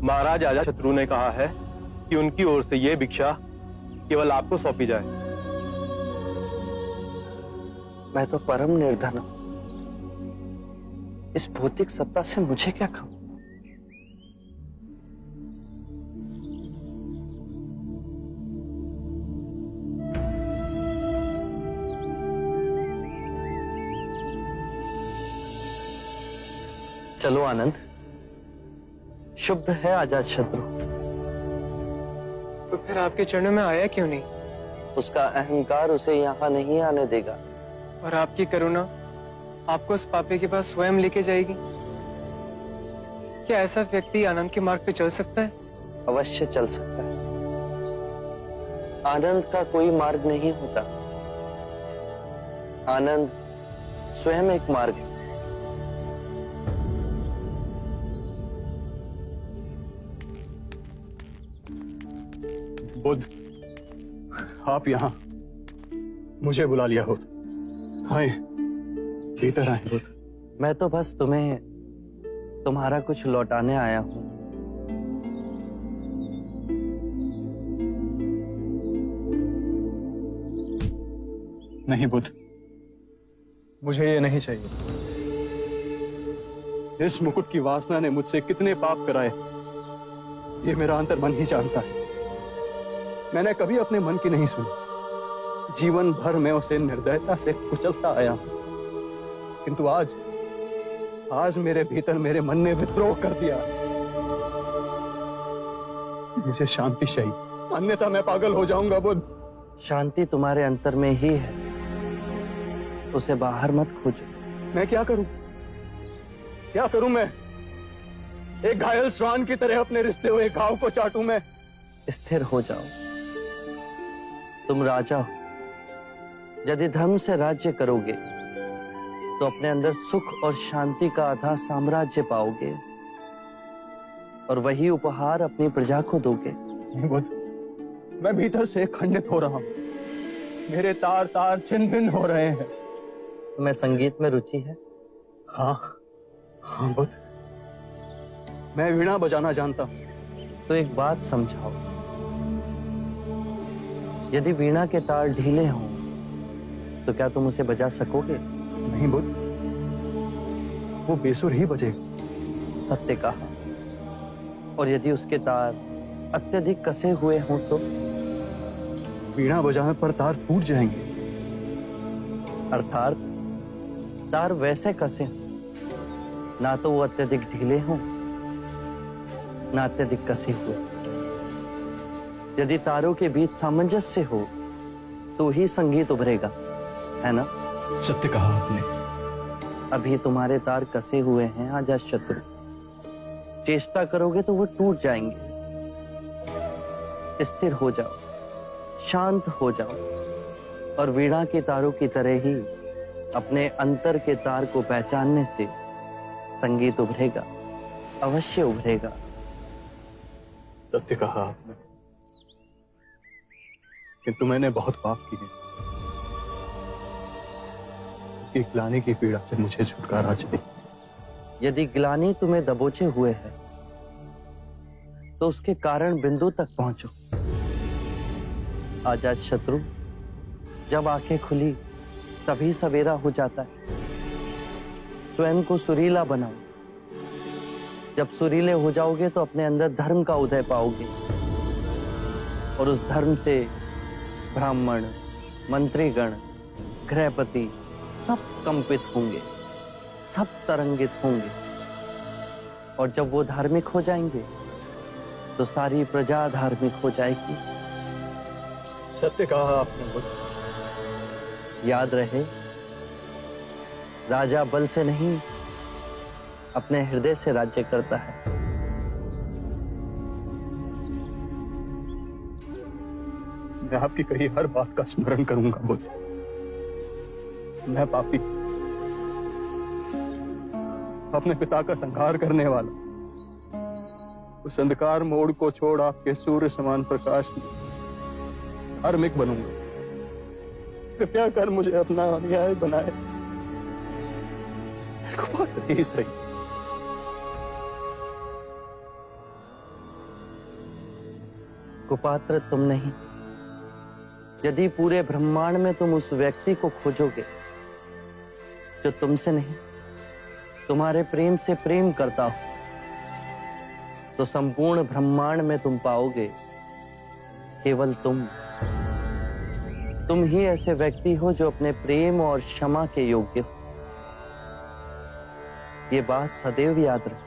महाराज अजातशत्रु ने कहा है कि उनकी ओर से यह भिक्षा केवल आपको सौंपी जाए। मैं तो परम निर्धन हूं, इस भौतिक सत्ता से मुझे क्या काम? चलो आनंद, शुभ है अजातशत्रु। तो फिर आपके चरणों में आया क्यों नहीं? उसका अहंकार उसे यहां नहीं आने देगा। और आपकी करुणा आपको उस पापी के पास स्वयं लेके जाएगी। क्या ऐसा व्यक्ति आनंद के मार्ग पे चल सकता है? अवश्य चल सकता है। आनंद का कोई मार्ग नहीं होता, आनंद स्वयं एक मार्ग है। बुद्ध, आप यहाँ मुझे बुला लिया हो। आए, भीतर आए बुद्ध। मैं तो बस तुम्हें तुम्हारा कुछ लौटाने आया हूं। नहीं बुद्ध, मुझे ये नहीं चाहिए। इस मुकुट की वासना ने मुझसे कितने पाप कराए, ये मेरा अंतर मन ही जानता है। मैंने कभी अपने मन की नहीं सुनी। जीवन भर मैं उसे निर्दयता से कुचलता आया हूं, किंतु आज मेरे भीतर मेरे मन ने विद्रोह कर दिया। मुझे शांति चाहिए, अन्यथा मैं पागल हो जाऊंगा बुद्ध। शांति तुम्हारे अंतर में ही है, उसे बाहर मत खोजो। मैं क्या करूं? क्या करूं मैं? एक घायल श्वान की तरह अपने रिश्ते हुए घाव को चाटूं मैं? स्थिर हो जाओ, तुम राजा हो। यदि धर्म से राज्य करोगे तो अपने अंदर सुख और शांति का आधा साम्राज्य पाओगे और वही उपहार अपनी प्रजा को दोगे। बुद्ध, मैं भीतर से खंडित हो रहा हूं, मेरे तार तार छिन्न भिन्न हो रहे हैं। तुम्हें संगीत में रुचि है? हाँ बुद्ध, मैं वीणा बजाना जानता हूं। तो एक बात समझाओ, यदि वीणा के तार ढीले हों तो क्या तुम उसे बजा सकोगे? नहीं बुद्ध, वो बेसुर ही बजेगा। सत्य कहा। और यदि उसके तार अत्यधिक कसे हुए हों तो? वीणा बजाने पर तार टूट जाएंगे। अर्थात तार वैसे कसे हों, ना तो वो अत्यधिक ढीले हों ना अत्यधिक कसे हुए। यदि तारों के बीच सामंजस्य हो तो ही संगीत उभरेगा, है ना? सत्य कहा आपने। अभी तुम्हारे तार कसे हुए हैं अजातशत्रु, चेष्टा करोगे तो वो टूट जाएंगे। स्थिर हो जाओ, शांत हो जाओ और वीणा के तारों की तरह ही अपने अंतर के तार को पहचानने से संगीत उभरेगा, अवश्य उभरेगा। सत्य कहा आपने, किंतु मैंने बहुत पाप किए। एक ग्लानि की पीड़ा से मुझे छुटकारा चाहिए। यदि ग्लानि तुम्हें दबोचे हुए है तो उसके कारण बिंदु तक पहुंचो। अजातशत्रु, जब आंखें खुली तभी सवेरा हो जाता है। स्वयं को सुरीला बनाओ। जब सुरीले हो जाओगे तो अपने अंदर धर्म का उदय पाओगे और उस धर्म से ब्राह्मण, मंत्रीगण, गृहपति सब कंपित होंगे, सब तरंगित होंगे। और जब वो धार्मिक हो जाएंगे तो सारी प्रजा धार्मिक हो जाएगी। सत्य कहा आपने बुद्ध। याद रहे, राजा बल से नहीं अपने हृदय से राज्य करता है। मैं आपकी कही हर बात का स्मरण करूंगा बुद्ध। मैं पापी, अपने पिता का संहार करने वाला, उस अंधकार मोड़ को छोड़ आपके सूर्य समान प्रकाश में धार्मिक बनूंगा। कृपया कर मुझे अपना अनुयायी बनाए। एक बात ही सही, कुपात्र तुम नहीं। यदि पूरे ब्रह्मांड में तुम उस व्यक्ति को खोजोगे जो तुमसे नहीं तुम्हारे प्रेम से प्रेम करता हो, तो संपूर्ण ब्रह्मांड में तुम पाओगे केवल तुम ही ऐसे व्यक्ति हो जो अपने प्रेम और क्षमा के योग्य हो। ये बात सदैव याद रखो।